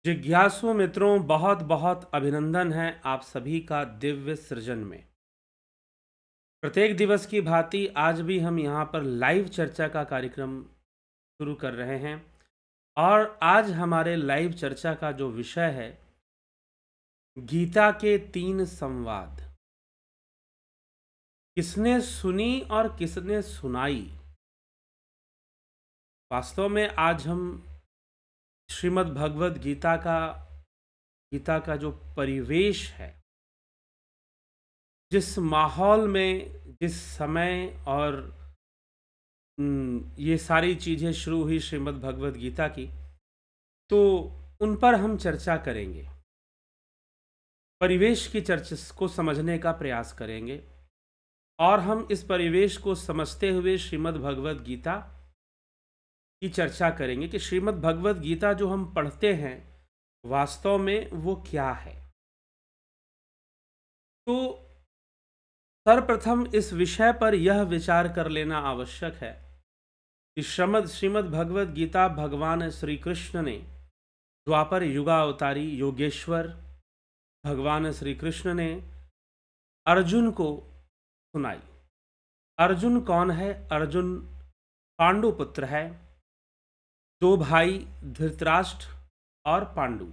जिज्ञासु मित्रों, बहुत बहुत अभिनंदन है आप सभी का दिव्य सृजन में। प्रत्येक दिवस की भांति आज भी हम यहाँ पर लाइव चर्चा का कार्यक्रम शुरू कर रहे हैं। और आज हमारे लाइव चर्चा का जो विषय है, गीता के 3 संवाद। किसने सुनी और किसने सुनाई। वास्तव में आज हम श्रीमद् भगवद गीता का जो परिवेश है, जिस माहौल में, जिस समय और ये सारी चीज़ें शुरू हुई श्रीमद् भगवद गीता की, तो उन पर हम चर्चा करेंगे। परिवेश की चर्चा को समझने का प्रयास करेंगे और हम इस परिवेश को समझते हुए श्रीमद् भगवद गीता की चर्चा करेंगे कि श्रीमद् भगवद गीता जो हम पढ़ते हैं, वास्तव में वो क्या है। तो सर्वप्रथम इस विषय पर यह विचार कर लेना आवश्यक है कि श्रीमद् भगवद गीता भगवान श्री कृष्ण ने, द्वापर युगावतारी योगेश्वर भगवान श्री कृष्ण ने अर्जुन को सुनाई। अर्जुन कौन है? अर्जुन पांडु पुत्र है। 2 भाई धृतराष्ट्र और पांडु।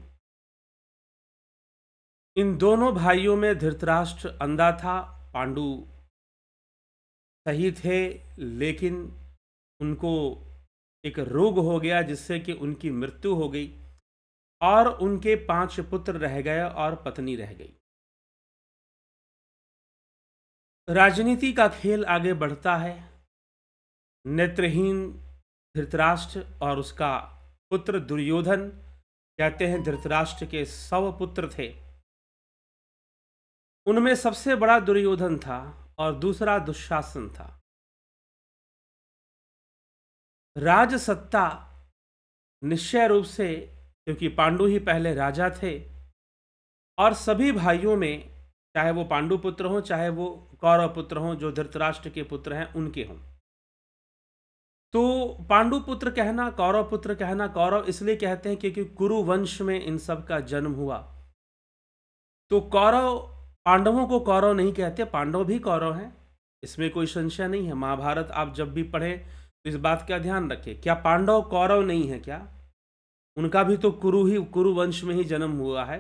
इन दोनों भाइयों में धृतराष्ट्र अंधा था, पांडु सही थे, लेकिन उनको एक रोग हो गया जिससे कि उनकी मृत्यु हो गई और उनके 5 पुत्र रह गए और पत्नी रह गई। राजनीति का खेल आगे बढ़ता है। नेत्रहीन धृतराष्ट्र और उसका पुत्र दुर्योधन, कहते हैं धृतराष्ट्र के 100 पुत्र थे, उनमें सबसे बड़ा दुर्योधन था और दूसरा दुशासन था। राजसत्ता निश्चय रूप से, क्योंकि पांडु ही पहले राजा थे और सभी भाइयों में, चाहे वो पांडु पुत्र हों चाहे वो कौरव पुत्र हों जो धृतराष्ट्र के पुत्र हैं उनके हों, तो पांडु पुत्र कहना, कौरव पुत्र कहना, कौरव इसलिए कहते हैं क्योंकि कुरु वंश में इन सब का जन्म हुआ। तो कौरव, पांडवों को कौरव नहीं कहते, पांडव भी कौरव हैं, इसमें कोई संशय नहीं है। महाभारत आप जब भी पढ़ें तो इस बात का ध्यान रखें, क्या पांडव कौरव नहीं है क्या? उनका भी तो कुरु वंश में ही जन्म हुआ है,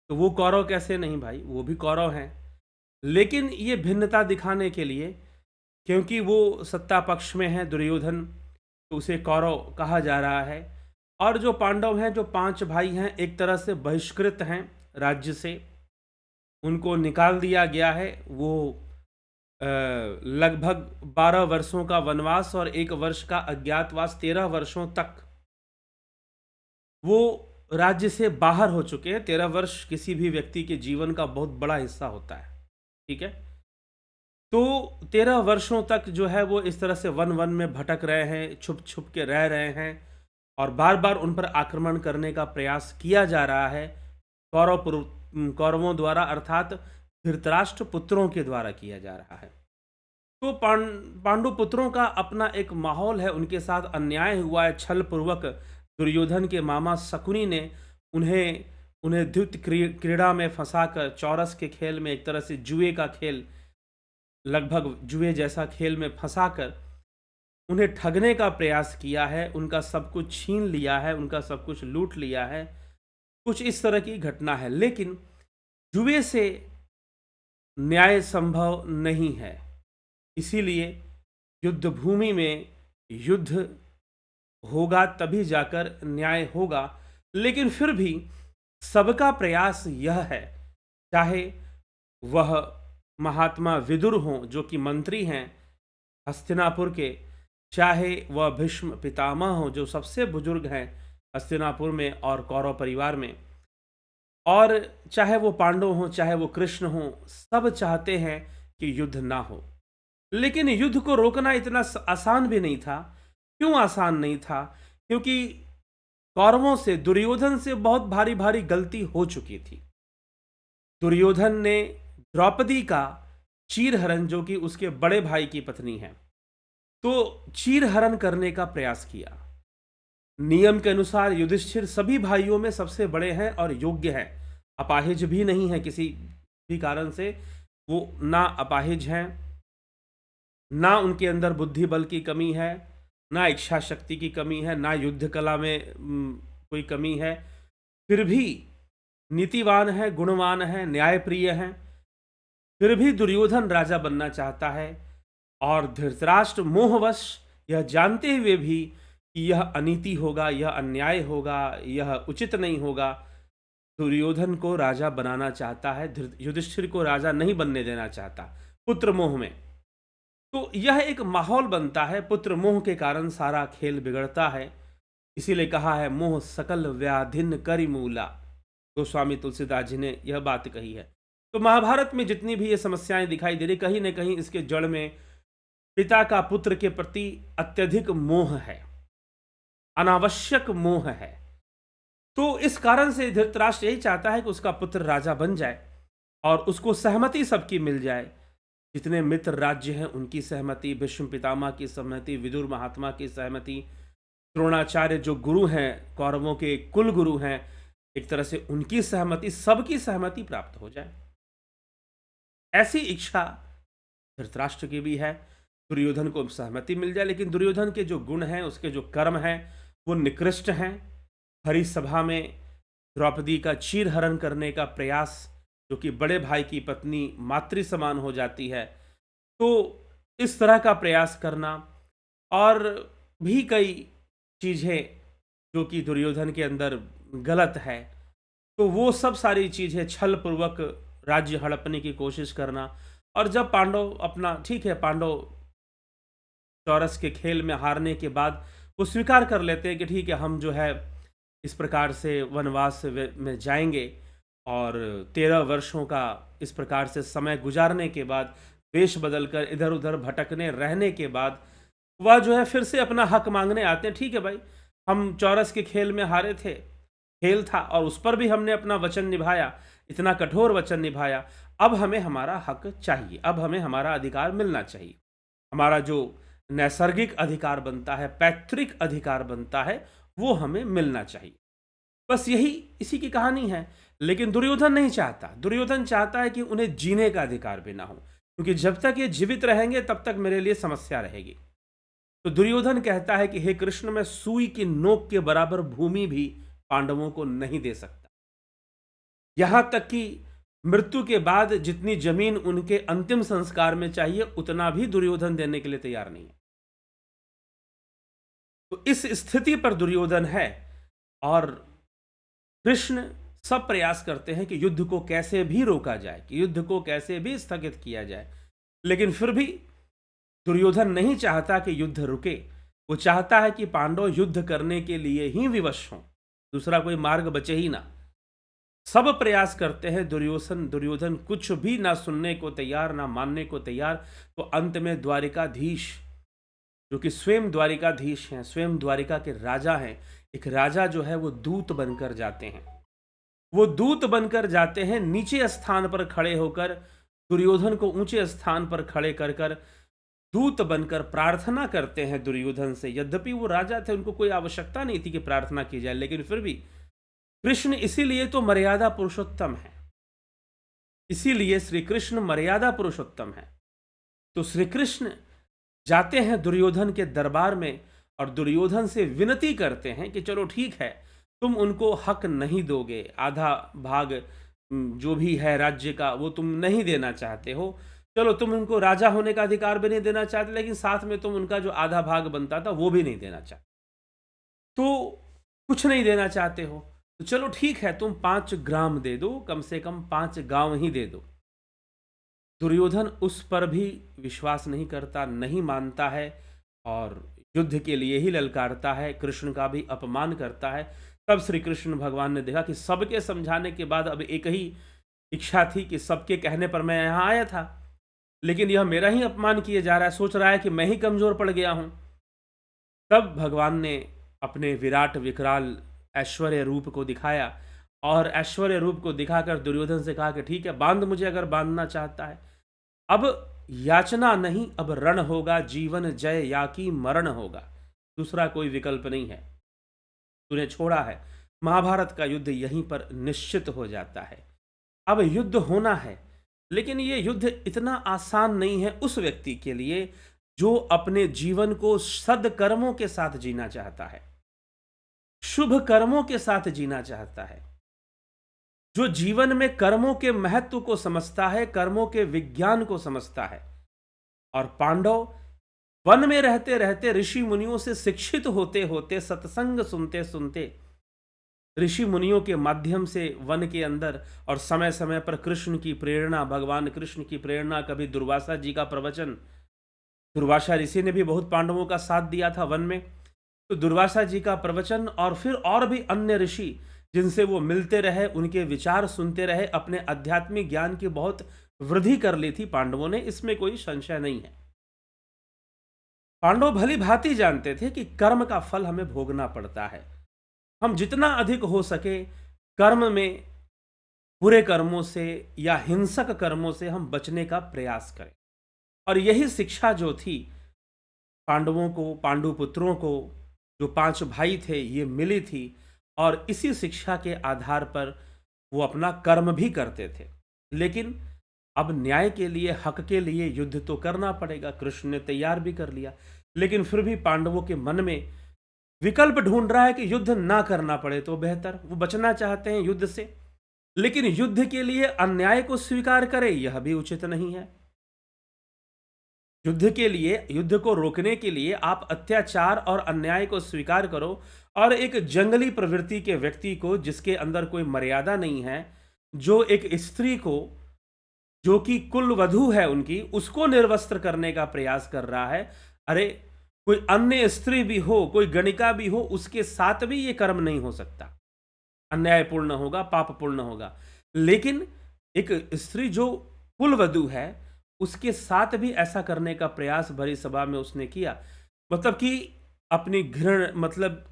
तो वो कौरव कैसे नहीं भाई? वो भी कौरव हैं। लेकिन ये भिन्नता दिखाने के लिए, क्योंकि वो सत्ता पक्ष में है दुर्योधन, तो उसे कौरव कहा जा रहा है। और जो पांडव हैं, जो 5 भाई हैं, एक तरह से बहिष्कृत हैं राज्य से, उनको निकाल दिया गया है। वो लगभग 12 वर्षों का वनवास और 1 वर्ष का अज्ञातवास, 13 वर्षों तक वो राज्य से बाहर हो चुके हैं। 13 वर्ष किसी भी व्यक्ति के जीवन का बहुत बड़ा हिस्सा होता है, ठीक है। तो 13 वर्षों तक जो है वो इस तरह से वन वन में भटक रहे हैं, छुप छुप के रह रहे हैं और बार बार उन पर आक्रमण करने का प्रयास किया जा रहा है कौरवों द्वारा, अर्थात धृतराष्ट्र पुत्रों के द्वारा किया जा रहा है। तो पांडु पुत्रों का अपना एक माहौल है, उनके साथ अन्याय हुआ है छल पूर्वक। दुर्योधन के मामा शकुनी ने उन्हें द्युत क्रीड़ा में फंसाकर, चौरस के खेल में, एक तरह से जुए का खेल, लगभग जुए जैसा खेल में फंसाकर उन्हें ठगने का प्रयास किया है, उनका सब कुछ छीन लिया है, उनका सब कुछ लूट लिया है। कुछ इस तरह की घटना है। लेकिन जुए से न्याय संभव नहीं है, इसीलिए युद्ध भूमि में युद्ध होगा, तभी जाकर न्याय होगा। लेकिन फिर भी सबका प्रयास यह है, चाहे वह महात्मा विदुर हों जो कि मंत्री हैं हस्तिनापुर के, चाहे वह भीष्म पितामह हों जो सबसे बुजुर्ग हैं हस्तिनापुर में और कौरव परिवार में, और चाहे वो पांडव हों चाहे वो कृष्ण हों, सब चाहते हैं कि युद्ध ना हो। लेकिन युद्ध को रोकना इतना आसान भी नहीं था। क्यों आसान नहीं था? क्योंकि कौरवों से, दुर्योधन से बहुत भारी भारी गलती हो चुकी थी। दुर्योधन ने द्रौपदी का चीरहरण, जो कि उसके बड़े भाई की पत्नी है, तो चीरहरण करने का प्रयास किया। नियम के अनुसार युधिष्ठिर सभी भाइयों में सबसे बड़े हैं और योग्य हैं, अपाहिज भी नहीं है किसी भी कारण से। वो ना अपाहिज हैं, ना उनके अंदर बुद्धि बल की कमी है, ना इच्छा शक्ति की कमी है, ना युद्ध कला में कोई कमी है। फिर भी नीतिवान है, गुणवान है, न्यायप्रिय है। फिर भी दुर्योधन राजा बनना चाहता है और धृतराष्ट्र मोहवश यह जानते हुए भी कि यह अनीति होगा, यह अन्याय होगा, यह उचित नहीं होगा, दुर्योधन को राजा बनाना चाहता है, युधिष्ठिर को राजा नहीं बनने देना चाहता, पुत्र मोह में। तो यह एक माहौल बनता है, पुत्र मोह के कारण सारा खेल बिगड़ता है। इसीलिए कहा है मोह सकल व्याधिन करिमूला, गोस्वामी तुलसीदास जी ने यह बात कही है। तो महाभारत में जितनी भी ये समस्याएं दिखाई दे रही, कहीं ना कहीं इसके जड़ में पिता का पुत्र के प्रति अत्यधिक मोह है, अनावश्यक मोह है। तो इस कारण से धृतराष्ट्र यही चाहता है कि उसका पुत्र राजा बन जाए और उसको सहमति सबकी मिल जाए। जितने मित्र राज्य हैं उनकी सहमति, भीष्म पितामह की सहमति, विदुर महात्मा की सहमति, द्रोणाचार्य जो गुरु हैं, कौरवों के कुल गुरु हैं, एक तरह से उनकी सहमति, सबकी सहमति प्राप्त हो जाए, ऐसी इच्छा धृतराष्ट्र की भी है। दुर्योधन को सहमति मिल जाए, लेकिन दुर्योधन के जो गुण हैं, उसके जो कर्म हैं, वो निकृष्ट हैं। हरि सभा में द्रौपदी का चीरहरण करने का प्रयास, जो कि बड़े भाई की पत्नी मातृ समान हो जाती है, तो इस तरह का प्रयास करना, और भी कई चीज़ें जो कि दुर्योधन के अंदर गलत है, तो वो सब सारी चीज़ें, छल पूर्वक राज्य हड़पने की कोशिश करना। और जब पांडव अपना, ठीक है, पांडव चौरस के खेल में हारने के बाद वो स्वीकार कर लेते हैं कि ठीक है, हम जो है इस प्रकार से वनवास में जाएंगे, और 13 वर्षों का इस प्रकार से समय गुजारने के बाद, वेश बदलकर इधर उधर भटकने रहने के बाद, वह जो है फिर से अपना हक मांगने आते हैं। ठीक है भाई, हम चौरस के खेल में हारे थे, खेल था और उस पर भी हमने अपना वचन निभाया, इतना कठोर वचन निभाया, अब हमें हमारा हक चाहिए, अब हमें हमारा अधिकार मिलना चाहिए, हमारा जो नैसर्गिक अधिकार बनता है, पैतृक अधिकार बनता है, वो हमें मिलना चाहिए। बस यही इसी की कहानी है। लेकिन दुर्योधन नहीं चाहता, दुर्योधन चाहता है कि उन्हें जीने का अधिकार भी ना हो, क्योंकि जब तक ये जीवित रहेंगे तब तक मेरे लिए समस्या रहेगी। तो दुर्योधन कहता है कि हे कृष्ण, मैं सुई की नोक के बराबर भूमि भी पांडवों को नहीं दे सकता, यहां तक कि मृत्यु के बाद जितनी जमीन उनके अंतिम संस्कार में चाहिए, उतना भी दुर्योधन देने के लिए तैयार नहीं है। तो इस स्थिति पर दुर्योधन है, और कृष्ण सब प्रयास करते हैं कि युद्ध को कैसे भी रोका जाए, कि युद्ध को कैसे भी स्थगित किया जाए, लेकिन फिर भी दुर्योधन नहीं चाहता कि युद्ध रुके। वो चाहता है कि पांडव युद्ध करने के लिए ही विवश हों, दूसरा कोई मार्ग बचे ही ना। सब प्रयास करते हैं, दुर्योधन कुछ भी ना सुनने को तैयार, ना मानने को तैयार। तो अंत में द्वारिकाधीश, जो कि स्वयं द्वारिकाधीश हैं, स्वयं द्वारिका के राजा हैं, एक राजा जो है वो दूत बनकर जाते हैं, वो दूत बनकर जाते हैं, नीचे स्थान पर खड़े होकर दुर्योधन को ऊंचे स्थान पर खड़े कर कर दूत बनकर प्रार्थना करते हैं दुर्योधन से। यद्यपि वो राजा थे, उनको कोई आवश्यकता नहीं थी कि प्रार्थना की जाए, लेकिन फिर भी कृष्ण इसीलिए तो मर्यादा पुरुषोत्तम है, इसीलिए श्री कृष्ण मर्यादा पुरुषोत्तम है। तो श्री कृष्ण जाते हैं दुर्योधन के दरबार में और दुर्योधन से विनती करते हैं कि चलो ठीक है, तुम उनको हक नहीं दोगे, आधा भाग जो भी है राज्य का वो तुम नहीं देना चाहते हो, चलो तुम उनको राजा होने का अधिकार भी नहीं देना चाहते, लेकिन साथ में तुम उनका जो आधा भाग बनता था वो भी नहीं देना चाहते, तो कुछ नहीं देना चाहते हो, तो चलो ठीक है, तुम 5 ग्राम दे दो, कम से कम 5 गांव ही दे दो। दुर्योधन उस पर भी विश्वास नहीं करता, नहीं मानता है, और युद्ध के लिए ही ललकारता है, कृष्ण का भी अपमान करता है। तब श्री कृष्ण भगवान ने देखा कि सबके समझाने के बाद अब एक ही इच्छा थी कि सबके कहने पर मैं यहाँ आया था, लेकिन यह मेरा ही अपमान किया जा रहा है, सोच रहा है कि मैं ही कमजोर पड़ गया हूँ। तब भगवान ने अपने विराट विकराल ऐश्वर्य रूप को दिखाया, और ऐश्वर्य रूप को दिखाकर दुर्योधन से कहा कि ठीक है, बांध मुझे अगर बांधना चाहता है, अब याचना नहीं, अब रण होगा, जीवन जय या कि मरण होगा, दूसरा कोई विकल्प नहीं है। तूने छोड़ा है। महाभारत का युद्ध यहीं पर निश्चित हो जाता है। अब युद्ध होना है, लेकिन ये युद्ध इतना आसान नहीं है उस व्यक्ति के लिए जो अपने जीवन को सद्कर्मों के साथ जीना चाहता है, शुभ कर्मों के साथ जीना चाहता है, जो जीवन में कर्मों के महत्व को समझता है, कर्मों के विज्ञान को समझता है। और पांडव वन में रहते रहते, ऋषि मुनियों से शिक्षित होते होते, सत्संग सुनते सुनते, ऋषि मुनियों के माध्यम से वन के अंदर, और समय समय पर कृष्ण की प्रेरणा, भगवान कृष्ण की प्रेरणा, कभी दुर्वासा जी का प्रवचन, दुर्वासा ऋषि ने भी बहुत पांडवों का साथ दिया था वन में, तो दुर्वासा जी का प्रवचन और फिर और भी अन्य ऋषि जिनसे वो मिलते रहे, उनके विचार सुनते रहे, अपने आध्यात्मिक ज्ञान की बहुत वृद्धि कर ली थी पांडवों ने, इसमें कोई संशय नहीं है। पांडव भली भांति जानते थे कि कर्म का फल हमें भोगना पड़ता है। हम जितना अधिक हो सके कर्म में, बुरे कर्मों से या हिंसक कर्मों से हम बचने का प्रयास करें। और यही शिक्षा जो थी पांडवों को, पांडुपुत्रों को, जो 5 भाई थे, ये मिली थी, और इसी शिक्षा के आधार पर वो अपना कर्म भी करते थे। लेकिन अब न्याय के लिए, हक के लिए युद्ध तो करना पड़ेगा। कृष्ण ने तैयार भी कर लिया, लेकिन फिर भी पांडवों के मन में विकल्प ढूंढ रहा है कि युद्ध ना करना पड़े तो बेहतर। वो बचना चाहते हैं युद्ध से, लेकिन युद्ध के लिए अन्याय को स्वीकार करे यह भी उचित नहीं है। युद्ध के लिए, युद्ध को रोकने के लिए आप अत्याचार और अन्याय को स्वीकार करो, और एक जंगली प्रवृत्ति के व्यक्ति को, जिसके अंदर कोई मर्यादा नहीं है, जो एक स्त्री को, जो कि कुल वधू है उनकी, उसको निर्वस्त्र करने का प्रयास कर रहा है। अरे कोई अन्य स्त्री भी हो, कोई गणिका भी हो, उसके साथ भी ये कर्म नहीं हो सकता, अन्यायपूर्ण होगा, पापपूर्ण होगा। लेकिन एक स्त्री जो कुलवधू है, उसके साथ भी ऐसा करने का प्रयास भरी सभा में उसने किया। मतलब कि अपनी घृण, मतलब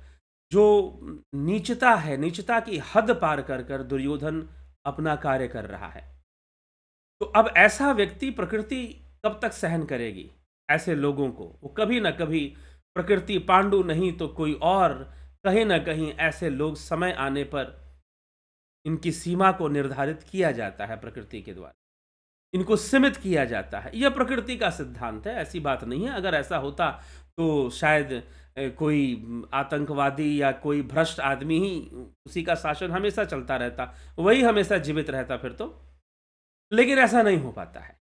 जो नीचता है, नीचता की हद पार कर कर दुर्योधन अपना कार्य कर रहा है। तो अब ऐसा व्यक्ति प्रकृति कब तक सहन करेगी ऐसे लोगों को? वो कभी ना कभी, प्रकृति, पांडु नहीं तो कोई और, कहीं ना कहीं ऐसे लोग समय आने पर इनकी सीमा को निर्धारित किया जाता है प्रकृति के द्वारा, इनको सीमित किया जाता है। यह प्रकृति का सिद्धांत है, ऐसी बात नहीं है। अगर ऐसा होता तो शायद कोई आतंकवादी या कोई भ्रष्ट आदमी ही, उसी का शासन हमेशा चलता रहता, वही हमेशा जीवित रहता फिर तो। लेकिन ऐसा नहीं हो पाता है,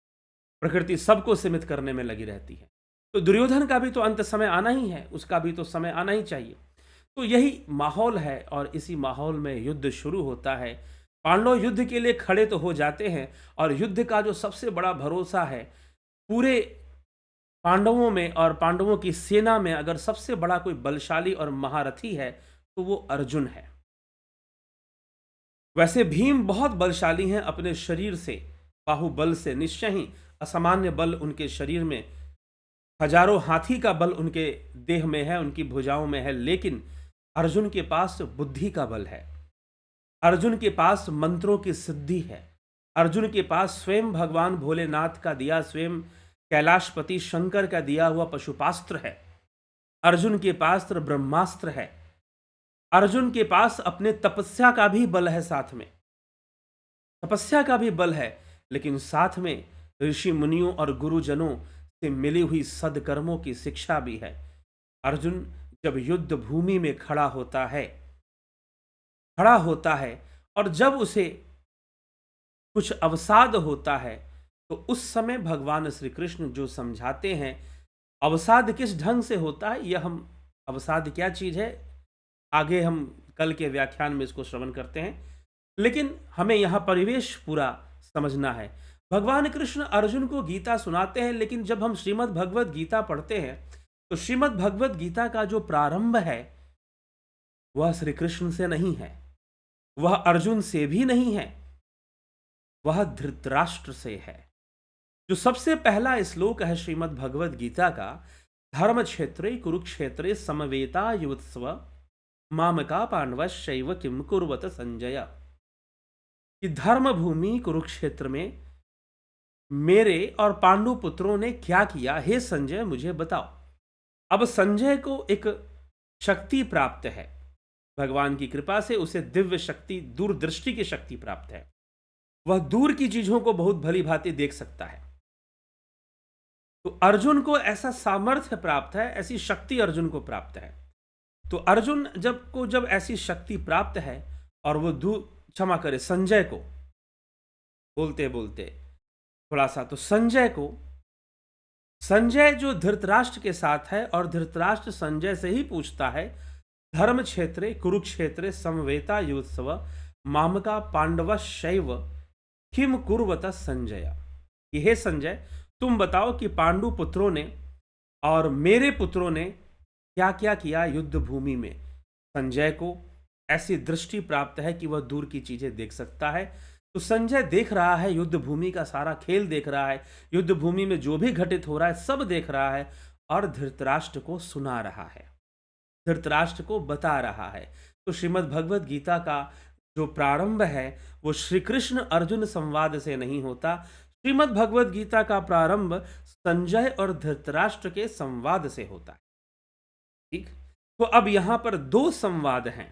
प्रकृति सबको सीमित करने में लगी रहती है। तो दुर्योधन का भी तो अंत समय आना ही है, उसका भी तो समय आना ही चाहिए। तो यही माहौल है, और इसी माहौल में युद्ध शुरू होता है। पांडव युद्ध के लिए खड़े तो हो जाते हैं, और युद्ध का जो सबसे बड़ा भरोसा है पूरे पांडवों में और पांडवों की सेना में, अगर सबसे बड़ा कोई बलशाली और महारथी है तो वो अर्जुन है। वैसे भीम बहुत बलशाली हैं अपने शरीर से, बाहुबल से, निश्चय ही असामान्य बल उनके शरीर में, हजारों हाथी का बल उनके देह में है, उनकी भुजाओं में है। लेकिन अर्जुन के पास बुद्धि का बल है, अर्जुन के पास मंत्रों की सिद्धि है, अर्जुन के पास स्वयं भगवान भोलेनाथ का दिया, स्वयं कैलाशपति शंकर का दिया हुआ पशुपास्त्र है, अर्जुन के पास ब्रह्मास्त्र है, अर्जुन के पास अपने तपस्या का भी बल है, साथ में तपस्या का भी बल है। लेकिन साथ में ऋषि मुनियों और गुरुजनों से मिली हुई सदकर्मों की शिक्षा भी है। अर्जुन जब युद्ध भूमि में खड़ा होता है और जब उसे कुछ अवसाद होता है, तो उस समय भगवान श्री कृष्ण जो समझाते हैं, अवसाद किस ढंग से होता है, यह हम, अवसाद क्या चीज है, आगे हम कल के व्याख्यान में इसको श्रवण करते हैं। लेकिन हमें यहां परिवेश पूरा समझना है। भगवान कृष्ण अर्जुन को गीता सुनाते हैं, लेकिन जब हम श्रीमद् भगवत गीता पढ़ते हैं तो श्रीमद् भगवत गीता का जो प्रारंभ है वह श्री कृष्ण से नहीं है, वह अर्जुन से भी नहीं है, वह धृतराष्ट्र से है। जो सबसे पहला श्लोक है श्रीमद् भगवत गीता का, धर्म क्षेत्रे कुरुक्षेत्रे समवेता युत्स्व मामका पांडवश्चैव किम कुर्वत संजय, कि धर्म भूमि कुरुक्षेत्र में मेरे और पांडु पुत्रों ने क्या किया, हे संजय मुझे बताओ। अब संजय को एक शक्ति प्राप्त है, भगवान की कृपा से उसे दिव्य शक्ति, दूरदृष्टि की शक्ति प्राप्त है। वह दूर की चीजों को बहुत भली भांति देख सकता है। तो अर्जुन को ऐसा सामर्थ्य प्राप्त है, ऐसी शक्ति अर्जुन को प्राप्त है। तो अर्जुन जब ऐसी शक्ति प्राप्त है और वो क्षमा करे संजय को, बोलते बोलते थोड़ा सा, तो संजय जो धृतराष्ट्र के साथ है और धृतराष्ट्र संजय से ही पूछता है, धर्म क्षेत्रे कुरुक्षेत्रे समवेता युत्सव मामका पांडव शैव किम कुर्वत संजय। कि हे संजय, तुम बताओ कि पांडु पुत्रों ने और मेरे पुत्रों ने क्या क्या किया युद्ध भूमि में। संजय को ऐसी दृष्टि प्राप्त है कि वह दूर की चीजें देख सकता है। तो संजय देख रहा है, युद्ध भूमि का सारा खेल देख रहा है, युद्ध भूमि में जो भी घटित हो रहा है सब देख रहा है और धृतराष्ट्र को सुना रहा है, धृतराष्ट्र को बता रहा है। तो श्रीमद् भगवद गीता का जो प्रारंभ है वो श्री कृष्ण अर्जुन संवाद से नहीं होता। श्रीमद् भगवद गीता का प्रारंभ संजय और धृतराष्ट्र के संवाद से होता है। ठीक, तो अब यहां पर दो संवाद हैं।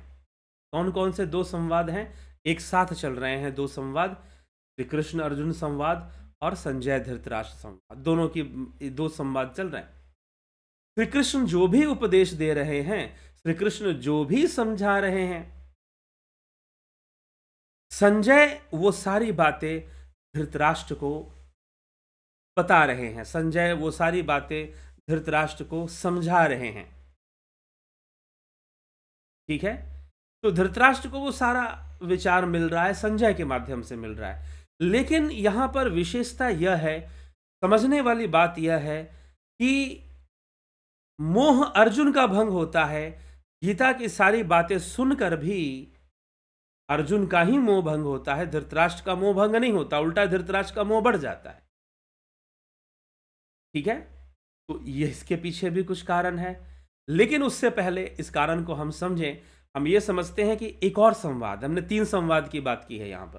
कौन कौन से दो संवाद हैं? एक साथ चल रहे हैं दो संवाद, श्री कृष्ण अर्जुन संवाद और संजय धृतराष्ट्र संवाद, दोनों की दो संवाद चल रहे हैं। श्री कृष्ण जो भी उपदेश दे रहे हैं, श्री कृष्ण जो भी समझा रहे हैं, संजय वो सारी बातें धृतराष्ट्र को बता रहे हैं, संजय वो सारी बातें धृतराष्ट्र को समझा रहे हैं। ठीक है, तो धृतराष्ट्र को वो सारा विचार मिल रहा है, संजय के माध्यम से मिल रहा है। लेकिन यहां पर विशेषता यह है, समझने वाली बात यह है कि मोह अर्जुन का भंग होता है। गीता की सारी बातें सुनकर भी अर्जुन का ही मोह भंग होता है, धृतराष्ट्र का मोह भंग नहीं होता, उल्टा धृतराष्ट्र का मोह बढ़ जाता है। ठीक है, तो ये इसके पीछे भी कुछ कारण है। लेकिन उससे पहले इस कारण को हम समझें, हम ये समझते हैं कि एक और संवाद, हमने 3 संवाद की बात की है यहां पर,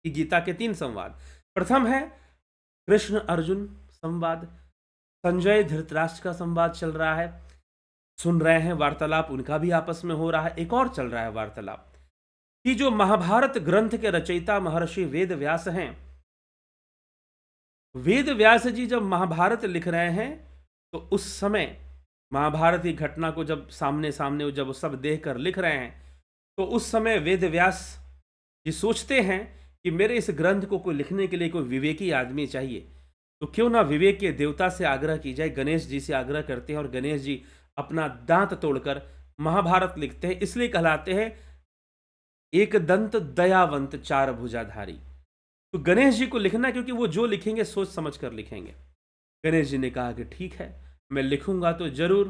कि गीता के 3 संवाद। प्रथम है कृष्ण अर्जुन संवाद, संजय धृतराष्ट्र का संवाद चल रहा है, सुन रहे हैं, वार्तालाप उनका भी आपस में हो रहा है। एक और चल रहा है वार्तालाप कि जो महाभारत ग्रंथ के रचयिता महर्षि वेद व्यास हैं, वेद व्यास जी जब महाभारत लिख रहे हैं तो उस समय महाभारत की घटना को जब सामने सामने जब सब देख कर लिख रहे हैं, तो उस समय वेद व्यास जी सोचते हैं कि मेरे इस ग्रंथ को कोई लिखने के लिए कोई विवेकी आदमी चाहिए, तो क्यों ना विवेक के देवता से आग्रह की जाए। गणेश जी से आग्रह करते हैं और गणेश जी अपना दांत तोड़कर महाभारत लिखते हैं। इसलिए कहलाते हैं एक दंत दयावंत चार भुजाधारी। तो गणेश जी को लिखना, क्योंकि वो जो लिखेंगे सोच समझ कर लिखेंगे। गणेश जी ने कहा कि ठीक है, मैं लिखूंगा तो जरूर,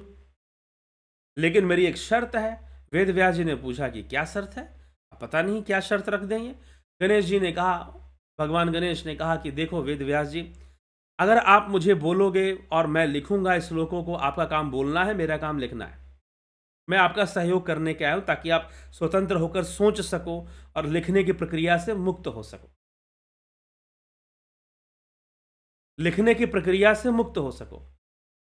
लेकिन मेरी एक शर्त है। वेद व्यास जी ने पूछा कि क्या शर्त है? पता नहीं क्या शर्त रख देंगे। गणेश जी ने कहा, भगवान गणेश ने कहा कि देखो वेद व्यास जी, अगर आप मुझे बोलोगे और मैं लिखूंगा श्लोकों को, आपका काम बोलना है, मेरा काम लिखना है। मैं आपका सहयोग करने के आया हूं ताकि आप स्वतंत्र होकर सोच सको और लिखने की प्रक्रिया से मुक्त हो सको, लिखने की प्रक्रिया से मुक्त हो सको।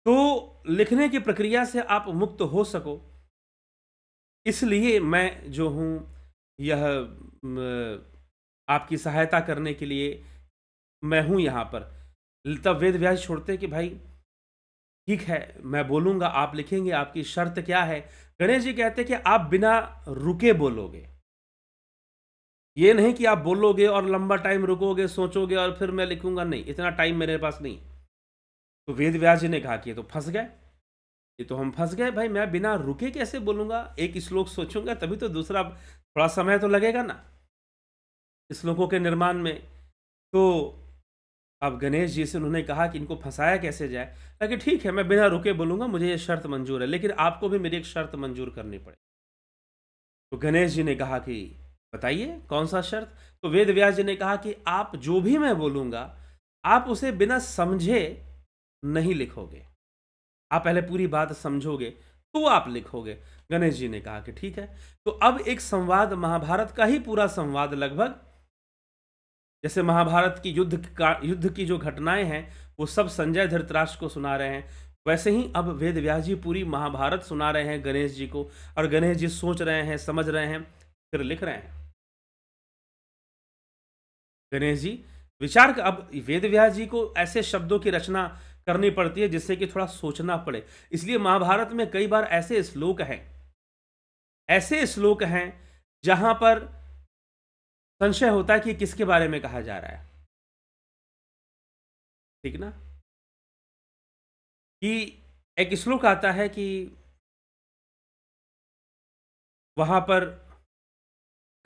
तो लिखने की प्रक्रिया से आप मुक्त हो सको, इसलिए मैं जो हूं यह आपकी सहायता करने के लिए मैं हूं यहां पर। तब वेद व्यास छोड़ते कि भाई ठीक है, मैं बोलूंगा, आप लिखेंगे, आपकी शर्त क्या है? गणेश जी कहते कि आप बिना रुके बोलोगे, ये नहीं कि आप बोलोगे और लंबा टाइम रुकोगे, सोचोगे और फिर मैं लिखूंगा, नहीं, इतना टाइम मेरे पास नहीं। तो वेद व्यास जी ने कहा कि ये तो फंस गए, ये तो हम फंस गए भाई, मैं बिना रुके कैसे बोलूंगा? एक श्लोक सोचूंगा तभी तो दूसरा, थोड़ा समय तो लगेगा ना श्लोकों के निर्माण में। तो अब गणेश जी से उन्होंने कहा कि इनको फंसाया कैसे जाए, ताकि ठीक है मैं बिना रुके बोलूंगा, मुझे ये शर्त मंजूर है, लेकिन आपको भी मेरी एक शर्त मंजूर करनी पड़े। तो गणेश जी ने कहा कि बताइए कौन सा शर्त? तो वेद व्यास जी ने कहा कि आप जो भी मैं बोलूंगा आप उसे बिना समझे नहीं लिखोगे, आप पहले पूरी बात समझोगे तो आप लिखोगे। गणेश जी ने कहा कि ठीक है। तो अब एक संवाद, महाभारत का ही पूरा संवाद लगभग, जैसे महाभारत की युद्ध की जो घटनाएं हैं वो सब संजय धृतराष्ट्र को सुना रहे हैं, वैसे ही अब वेद व्यास जी पूरी महाभारत सुना रहे हैं गणेश जी को, और गणेश जी सोच रहे हैं, समझ रहे हैं, फिर लिख रहे हैं। गणेश जी विचार कर, अब वेद व्यास जी को ऐसे शब्दों की रचना करनी पड़ती है जिससे कि थोड़ा सोचना पड़े। इसलिए महाभारत में कई बार ऐसे श्लोक हैं जहां पर संशय होता है कि किसके बारे में कहा जा रहा है। ठीक ना? कि एक श्लोक आता है कि वहां पर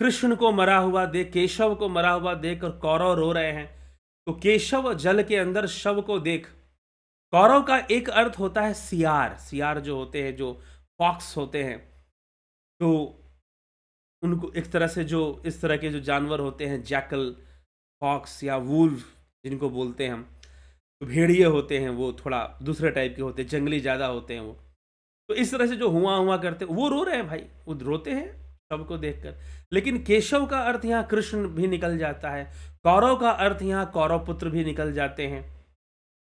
कृष्ण को मरा हुआ देख, केशव को मरा हुआ देख और कौरव रो रहे हैं। तो केशव जल के अंदर शव को देख, कौरव का एक अर्थ होता है सियार। सियार जो होते हैं, जो फॉक्स होते हैं, तो उनको एक तरह से जो इस तरह के जो जानवर होते हैं, जैकल, फॉक्स या वुल्फ जिनको बोलते हैं हम, तो भेड़िए होते हैं, वो थोड़ा दूसरे टाइप के होते हैं, जंगली ज़्यादा होते हैं वो। तो इस तरह से जो हुआ हुआ करते हैं, वो रो रहे हैं भाई, वो रोते हैं सबको देखकर। लेकिन केशव का अर्थ यहाँ कृष्ण भी निकल जाता है, कौरव का अर्थ यहाँ कौरव पुत्र भी निकल जाते हैं,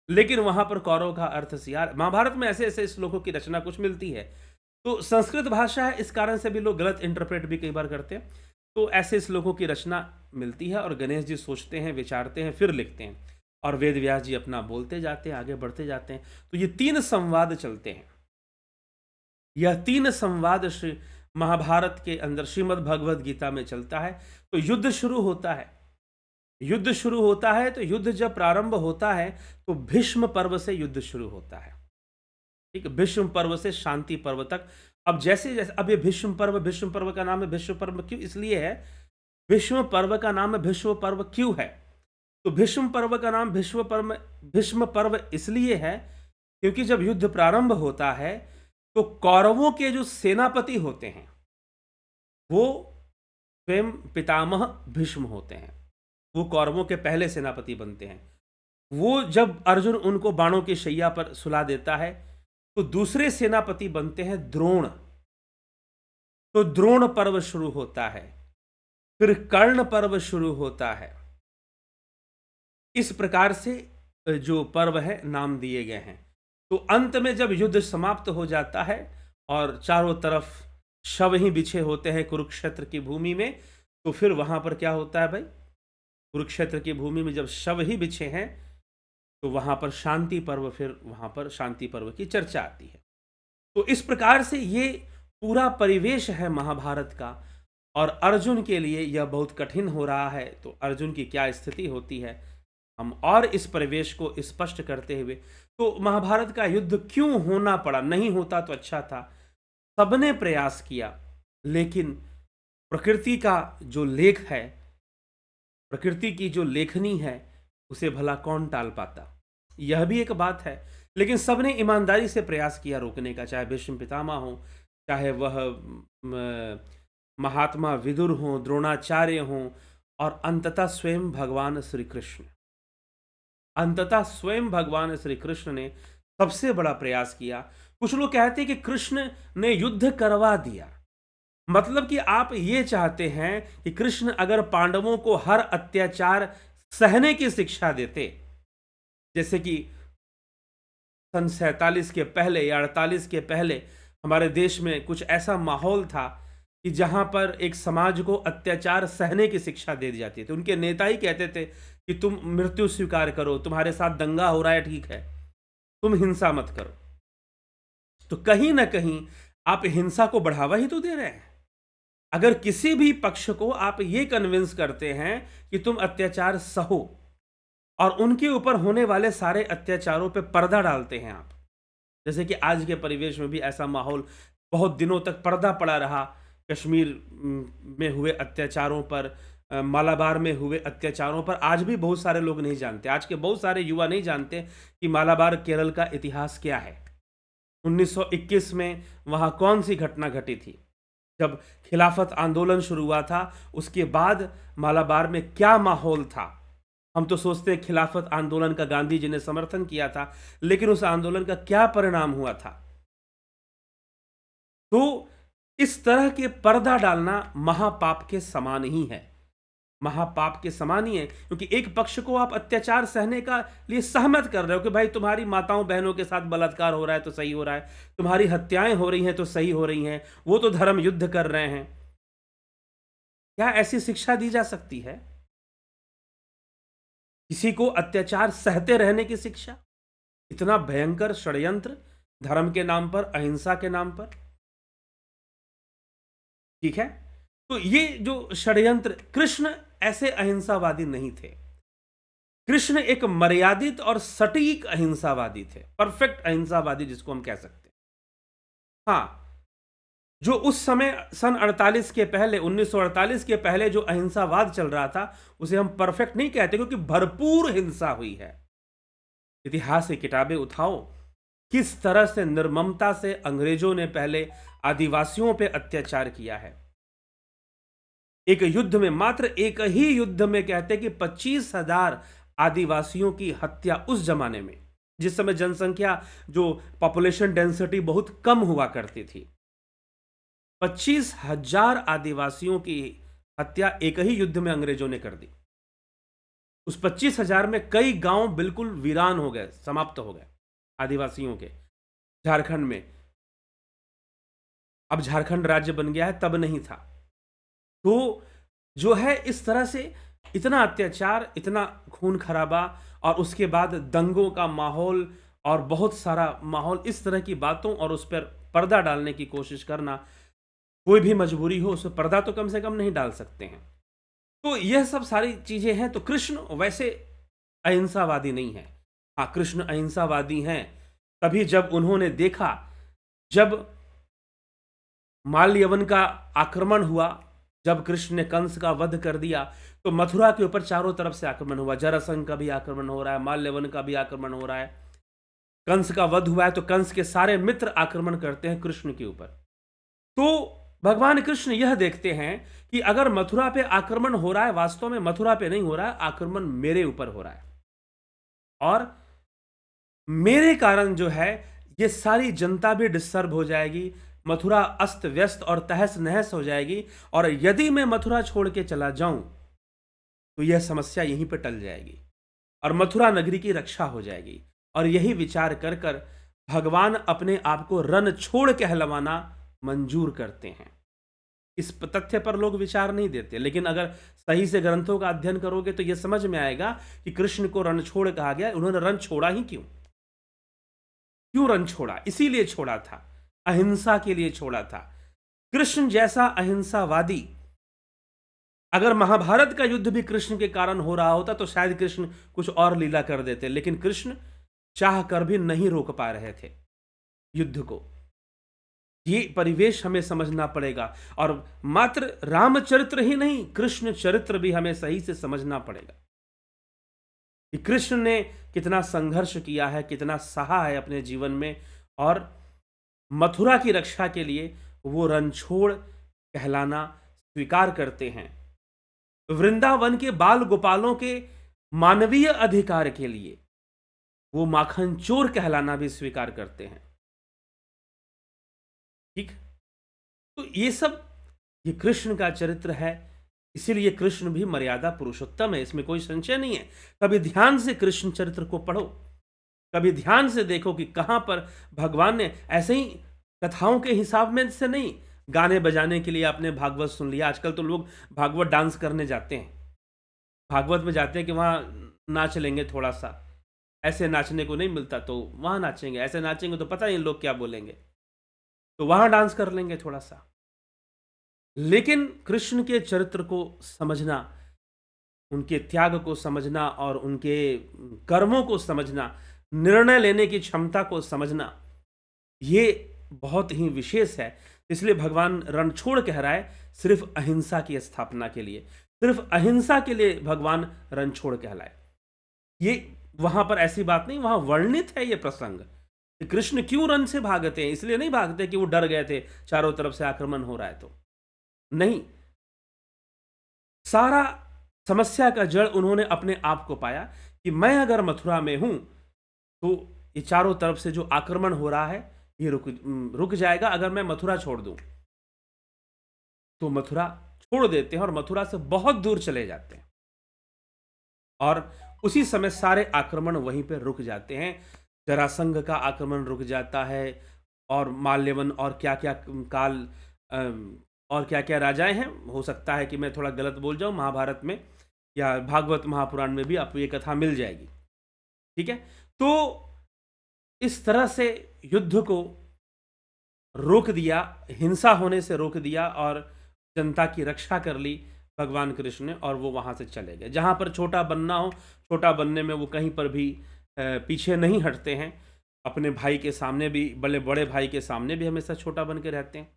लेकिन वहां पर कौरव का अर्थ सियार। महाभारत में ऐसे ऐसे श्लोकों की रचना कुछ मिलती है। तो संस्कृत भाषा है, इस कारण से भी लोग गलत इंटरप्रेट भी कई बार करते हैं। तो ऐसे श्लोकों की रचना मिलती है और गणेश जी सोचते हैं, विचारते हैं, फिर लिखते हैं, और वेद व्यास जी अपना बोलते जाते हैं, आगे बढ़ते जाते हैं। तो ये 3 संवाद चलते हैं। यह 3 संवाद श्री महाभारत के अंदर श्रीमद् भगवद गीता में चलता है। तो युद्ध शुरू होता है। युद्ध शुरू होता है, तो युद्ध जब प्रारंभ होता है तो भीष्म पर्व से युद्ध शुरू होता है। ठीक है, भीष्म पर्व से शांति पर्व तक। अब जैसे जैसे अब ये भीष्म पर्व का नाम है भीष्म पर्व क्यों? इसलिए है, भीष्म पर्व का नाम भीष्म पर्व क्यों है? तो भीष्म पर्व का नाम भीष्म पर्व इसलिए है क्योंकि जब युद्ध प्रारंभ होता है तो कौरवों के जो सेनापति होते हैं वो स्वयं पितामह भीष्म होते हैं। वो कौरवों के पहले सेनापति बनते हैं। वो जब अर्जुन उनको बाणों की शैया पर सुला देता है तो दूसरे सेनापति बनते हैं द्रोण। तो द्रोण पर्व शुरू होता है, फिर कर्ण पर्व शुरू होता है। इस प्रकार से जो पर्व है नाम दिए गए हैं। तो अंत में जब युद्ध समाप्त हो जाता है और चारों तरफ शव ही बिछे होते हैं कुरुक्षेत्र की भूमि में, तो फिर वहां पर क्या होता है भाई? कुरुक्षेत्र की भूमि में जब शव ही बिछे हैं तो वहां पर शांति पर्व, फिर वहां पर शांति पर्व की चर्चा आती है। तो इस प्रकार से ये पूरा परिवेश है महाभारत का। और अर्जुन के लिए यह बहुत कठिन हो रहा है, तो अर्जुन की क्या स्थिति होती है, हम और इस परिवेश को स्पष्ट करते हुए, तो महाभारत का युद्ध क्यों होना पड़ा? नहीं होता तो अच्छा था। सबने प्रयास किया, लेकिन प्रकृति का जो लेख है, प्रकृति की जो लेखनी है, उसे भला कौन टाल पाता? यह भी एक बात है। लेकिन सबने ईमानदारी से प्रयास किया रोकने का, चाहे भीष्म पितामह हो, चाहे वह महात्मा विदुर हो, द्रोणाचार्य हो, और अंततः स्वयं भगवान श्री कृष्ण। अंततः स्वयं भगवान श्री कृष्ण ने सबसे बड़ा प्रयास किया। कुछ लोग कहते हैं कि कृष्ण ने युद्ध करवा दिया, मतलब कि आप ये चाहते हैं कि कृष्ण अगर पांडवों को हर अत्याचार सहने की शिक्षा देते, जैसे कि सन 47 के पहले या 48 के पहले हमारे देश में कुछ ऐसा माहौल था कि जहां पर एक समाज को अत्याचार सहने की शिक्षा दे दी जाती थी। उनके नेता ही कहते थे कि तुम मृत्यु स्वीकार करो, तुम्हारे साथ दंगा हो रहा है, ठीक है, तुम हिंसा मत करो। तो कहीं ना कहीं आप हिंसा को बढ़ावा ही तो दे रहे हैं। अगर किसी भी पक्ष को आप ये कन्विंस करते हैं कि तुम अत्याचार सहो, और उनके ऊपर होने वाले सारे अत्याचारों पे पर्दा डालते हैं आप, जैसे कि आज के परिवेश में भी ऐसा माहौल बहुत दिनों तक पर्दा पड़ा रहा। कश्मीर में हुए अत्याचारों पर, मालाबार में हुए अत्याचारों पर आज भी बहुत सारे लोग नहीं जानते। आज के बहुत सारे युवा नहीं जानते कि मालाबार केरल का इतिहास क्या है। 1921 में वहाँ कौन सी घटना घटी थी? जब खिलाफत आंदोलन शुरू हुआ था, उसके बाद मालाबार में क्या माहौल था? हम तो सोचते हैं खिलाफत आंदोलन का गांधी जी ने समर्थन किया था, लेकिन उस आंदोलन का क्या परिणाम हुआ था? तो इस तरह के पर्दा डालना महापाप के समान ही है। महापाप के समान ही है, क्योंकि एक पक्ष को आप अत्याचार सहने का लिए सहमत कर रहे हो कि भाई तुम्हारी माताओं बहनों के साथ बलात्कार हो रहा है तो सही हो रहा है, तुम्हारी हत्याएं हो रही हैं तो सही हो रही हैं, वो तो धर्म युद्ध कर रहे हैं। क्या ऐसी शिक्षा दी जा सकती है? किसी को अत्याचार सहते रहने की शिक्षा? इतना भयंकर षड्यंत्र धर्म के नाम पर, अहिंसा के नाम पर। ठीक है, तो ये जो षड्यंत्र, कृष्ण ऐसे अहिंसावादी नहीं थे। कृष्ण एक मर्यादित और सटीक अहिंसावादी थे, परफेक्ट अहिंसावादी जिसको हम कह सकते हैं। हाँ, जो उस समय सन 48 के पहले, 1948 के पहले जो अहिंसावाद चल रहा था, उसे हम परफेक्ट नहीं कहते, क्योंकि भरपूर हिंसा हुई है। इतिहास की किताबें उठाओ, किस तरह से निर्ममता से अंग्रेजों ने पहले आदिवासियों पे अत्याचार किया है। एक युद्ध में, मात्र एक ही युद्ध में कहते कि 25,000 आदिवासियों की हत्या, उस जमाने में जिस समय जनसंख्या, जो पॉपुलेशन डेंसिटी बहुत कम हुआ करती थी, 25,000 आदिवासियों की हत्या एक ही युद्ध में अंग्रेजों ने कर दी। उस 25,000 में कई गांव बिल्कुल वीरान हो गए, समाप्त हो गए आदिवासियों के। झारखंड में, अब झारखंड राज्य बन गया है, तब नहीं था। तो जो है, इस तरह से इतना अत्याचार, इतना खून खराबा, और उसके बाद दंगों का माहौल और बहुत सारा माहौल, इस तरह की बातों और उस पर पर्दा डालने की कोशिश करना, कोई भी मजबूरी हो उस पर पर्दा तो कम से कम नहीं डाल सकते हैं। तो यह सब सारी चीजें हैं। तो कृष्ण वैसे अहिंसावादी नहीं है। हाँ, कृष्ण अहिंसावादी हैं तभी जब उन्होंने देखा, जब माल्यवन का आक्रमण हुआ, जब कृष्ण ने कंस का वध कर दिया, तो मथुरा के ऊपर चारों तरफ से आक्रमण हुआ। जरासंध का भी आक्रमण हो रहा है, माल्यवन का भी आक्रमण हो रहा है। कंस का वध हुआ है तो कंस के सारे मित्र आक्रमण करते हैं कृष्ण के ऊपर। तो भगवान कृष्ण यह देखते हैं कि अगर मथुरा पे आक्रमण हो रहा है, वास्तव में मथुरा पे नहीं हो रहा है, आक्रमण मेरे ऊपर हो रहा है, और मेरे कारण जो है ये सारी जनता भी डिस्टर्ब हो जाएगी, मथुरा अस्त व्यस्त और तहस नहस हो जाएगी, और यदि मैं मथुरा छोड़ के चला जाऊं तो यह समस्या यहीं पर टल जाएगी और मथुरा नगरी की रक्षा हो जाएगी। और यही विचार कर कर भगवान अपने आप को रण छोड़ कहलवाना मंजूर करते हैं। इस तथ्य पर लोग विचार नहीं देते, लेकिन अगर सही से ग्रंथों का अध्ययन करोगे तो यह समझ में आएगा कि कृष्ण को रणछोड़ कहा गया। उन्होंने रण छोड़ा ही क्यों? क्यों रण छोड़ा? इसीलिए छोड़ा था, अहिंसा के लिए छोड़ा था। कृष्ण जैसा अहिंसावादी, अगर महाभारत का युद्ध भी कृष्ण के कारण हो रहा होता तो शायद कृष्ण कुछ और लीला कर देते, लेकिन कृष्ण चाह कर भी नहीं रोक पा रहे थे युद्ध को। ये परिवेश हमें समझना पड़ेगा, और मात्र रामचरित्र ही नहीं, कृष्ण चरित्र भी हमें सही से समझना पड़ेगा कि कृष्ण ने कितना संघर्ष किया है, कितना सहा है अपने जीवन में, और मथुरा की रक्षा के लिए वो रणछोड़ कहलाना स्वीकार करते हैं। वृंदावन के बाल गोपालों के मानवीय अधिकार के लिए वो माखन चोर कहलाना भी स्वीकार करते हैं। ठीक, तो ये सब, ये कृष्ण का चरित्र है, इसीलिए कृष्ण भी मर्यादा पुरुषोत्तम है, इसमें कोई संशय नहीं है। कभी ध्यान से कृष्ण चरित्र को पढ़ो, कभी ध्यान से देखो कि कहां पर भगवान ने, ऐसे ही कथाओं के हिसाब में से नहीं, गाने बजाने के लिए आपने भागवत सुन लिया। आजकल तो लोग भागवत डांस करने जाते हैं, भागवत में जाते हैं कि वहां नाच लेंगे थोड़ा सा, ऐसे नाचने को नहीं मिलता तो वहां नाचेंगे, ऐसे नाचेंगे तो पता नहीं लोग क्या बोलेंगे, तो वहां डांस कर लेंगे थोड़ा सा। लेकिन कृष्ण के चरित्र को समझना, उनके त्याग को समझना और उनके कर्मों को समझना, निर्णय लेने की क्षमता को समझना, ये बहुत ही विशेष है। इसलिए भगवान रणछोड़ कह रहा है सिर्फ अहिंसा की स्थापना के लिए, सिर्फ अहिंसा के लिए भगवान रणछोड़ कहलाए। ये वहां पर ऐसी बात नहीं, वहां वर्णित है ये प्रसंग। कृष्ण क्यों रण से भागते हैं? इसलिए नहीं भागते कि वो डर गए थे चारों तरफ से आक्रमण हो रहा है, तो नहीं, सारा समस्या का जड़ उन्होंने अपने आप को पाया कि मैं अगर मथुरा में हूं तो ये चारों तरफ से जो आक्रमण हो रहा है ये रुक जाएगा। अगर मैं मथुरा छोड़ दूं तो मथुरा छोड़ देते हैं और मथुरा से बहुत दूर चले जाते हैं। और उसी समय सारे आक्रमण वहीं पे रुक जाते हैं। जरासंध का आक्रमण रुक जाता है और माल्यवन और क्या-क्या काल और क्या-क्या राजाएँ हैं। हो सकता है कि मैं थोड़ा गलत बोल जाऊँ, महाभारत में या भागवत महापुराण में भी आपको ये कथा मिल जाएगी। ठीक है? तो इस तरह से युद्ध को रोक दिया, हिंसा होने से रोक दिया और जनता की रक्षा कर ली भगवान कृष्ण ने, और वो वहाँ से चले गए। जहाँ पर छोटा बनना हो, छोटा बनने में वो कहीं पर भी पीछे नहीं हटते हैं। अपने भाई के सामने भी, बड़े भाई के सामने भी हमेशा छोटा बन के रहते हैं।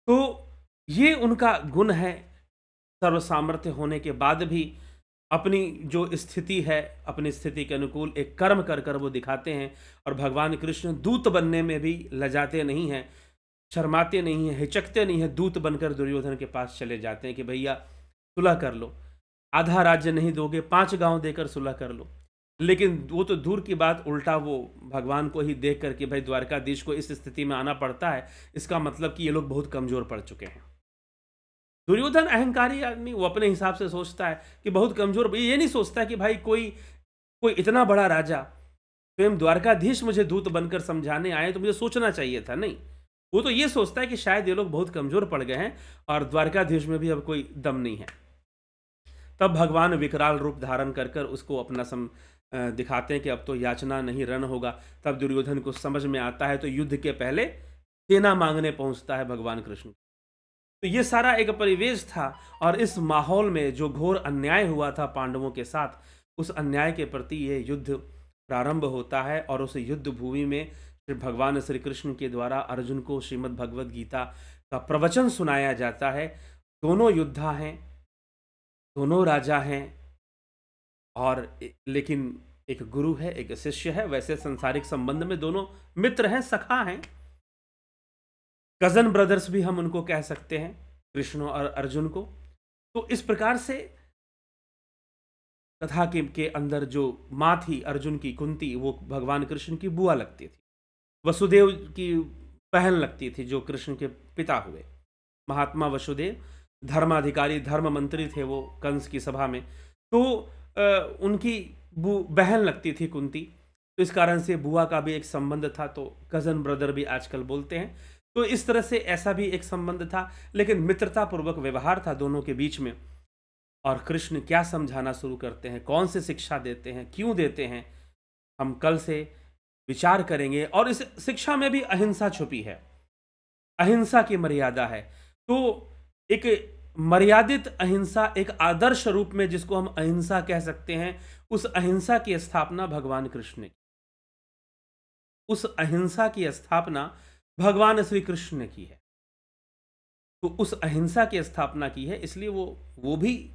तो ये उनका गुण है, सर्व सामर्थ्य होने के बाद भी अपनी जो स्थिति है, अपनी स्थिति के अनुकूल एक कर्म कर कर वो दिखाते हैं। और भगवान कृष्ण दूत बनने में भी लजाते नहीं हैं, शर्माते नहीं हैं, हिचकते नहीं हैं। दूत बनकर दुर्योधन के पास चले जाते हैं कि भैया सुलह कर लो, आधा राज्य नहीं दोगे, 5 गांव देकर सुलह कर लो। लेकिन वो तो दूर की बात, उल्टा वो भगवान को ही देख कर कि भाई द्वारकाधीश को इस स्थिति में आना पड़ता है, इसका मतलब कि ये लोग बहुत कमजोर पड़ चुके हैं। दुर्योधन अहंकारी आदमी, वो अपने हिसाब से सोचता है कि बहुत कमजोर, ये नहीं सोचता कि भाई कोई कोई इतना बड़ा राजा स्वयं द्वारकाधीश मुझे दूत बनकर समझाने आए, तो मुझे सोचना चाहिए था। नहीं, वो तो ये सोचता है कि शायद ये लोग बहुत कमजोर पड़ गए हैं और द्वारकाधीश में भी अब कोई दम नहीं है। तब भगवान विकराल रूप धारण कर कर उसको अपना दिखाते हैं कि अब तो याचना नहीं रण होगा। तब दुर्योधन को समझ में आता है, तो युद्ध के पहले सेना मांगने पहुंचता है भगवान कृष्ण। तो ये सारा एक परिवेश था, और इस माहौल में जो घोर अन्याय हुआ था पांडवों के साथ, उस अन्याय के प्रति ये युद्ध प्रारंभ होता है। और उस युद्ध भूमि में श्री भगवान श्री कृष्ण के द्वारा अर्जुन को श्रीमद् भगवद गीता का प्रवचन सुनाया जाता है। दोनों योद्धा हैं, दोनों राजा हैं, और लेकिन एक गुरु है, एक शिष्य है। वैसे संसारिक संबंध में दोनों मित्र हैं, सखा हैं, कजन ब्रदर्स भी हम उनको कह सकते हैं, कृष्ण और अर्जुन को। तो इस प्रकार से कथा के अंदर जो माँ थी अर्जुन की, कुंती, वो भगवान कृष्ण की बुआ लगती थी। वसुदेव की बहन लगती थी, जो कृष्ण के पिता हुए। महात्मा वसुदेव धर्माधिकारी, धर्म मंत्री थे वो कंस की सभा में। तो उनकी बहन लगती थी कुंती। तो इस कारण से बुआ का भी एक संबंध था, तो कजन ब्रदर भी आजकल बोलते हैं। तो इस तरह से ऐसा भी एक संबंध था, लेकिन मित्रतापूर्वक व्यवहार था दोनों के बीच में। और कृष्ण क्या समझाना शुरू करते हैं, कौन से शिक्षा देते हैं, क्यों देते हैं, हम कल से विचार करेंगे। और इस शिक्षा में भी अहिंसा छुपी है, अहिंसा की मर्यादा है। तो एक मर्यादित अहिंसा, एक आदर्श रूप में जिसको हम अहिंसा कह सकते हैं, उस अहिंसा की स्थापना भगवान कृष्ण ने, उस अहिंसा की स्थापना भगवान श्री कृष्ण ने की है। तो उस अहिंसा की स्थापना की है, इसलिए वो भी,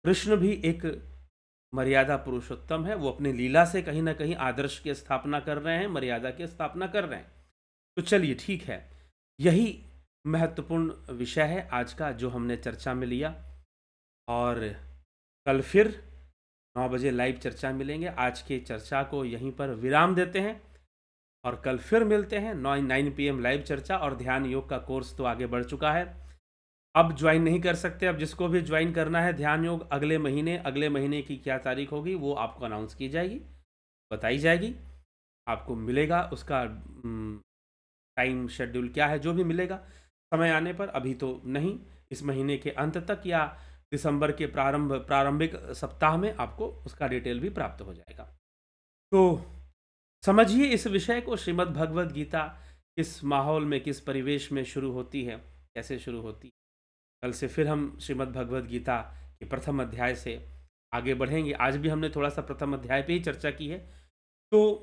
कृष्ण भी एक मर्यादा पुरुषोत्तम है। वो अपनी लीला से कहीं ना कहीं आदर्श की स्थापना कर रहे हैं, मर्यादा की स्थापना कर रहे हैं। तो चलिए ठीक है, यही महत्वपूर्ण विषय है आज का जो हमने चर्चा में लिया। और कल फिर 9 बजे लाइव चर्चा मिलेंगे। आज की चर्चा को यहीं पर विराम देते हैं और कल फिर मिलते हैं 9 PM लाइव चर्चा। और ध्यान योग का कोर्स तो आगे बढ़ चुका है, अब ज्वाइन नहीं कर सकते। अब जिसको भी ज्वाइन करना है ध्यान योग, अगले महीने की क्या तारीख होगी वो आपको अनाउंस की जाएगी, बताई जाएगी, आपको मिलेगा उसका टाइम शेड्यूल क्या है, जो भी मिलेगा समय आने पर। अभी तो नहीं, इस महीने के अंत तक या दिसंबर के प्रारंभिक सप्ताह में आपको उसका डिटेल भी प्राप्त हो जाएगा। तो समझिए इस विषय को, श्रीमद् भगवद गीता किस माहौल में, किस परिवेश में शुरू होती है, कैसे शुरू होती है। कल से फिर हम श्रीमद् भगवद गीता के प्रथम अध्याय से आगे बढ़ेंगे। आज भी हमने थोड़ा सा प्रथम अध्याय पे ही चर्चा की है, तो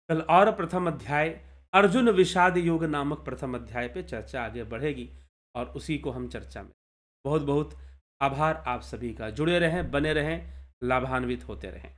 कल और प्रथम अध्याय अर्जुन विषाद योग नामक प्रथम अध्याय पे चर्चा आगे बढ़ेगी और उसी को हम चर्चा में। बहुत बहुत आभार आप सभी का, जुड़े रहें, बने रहें, लाभान्वित होते रहें।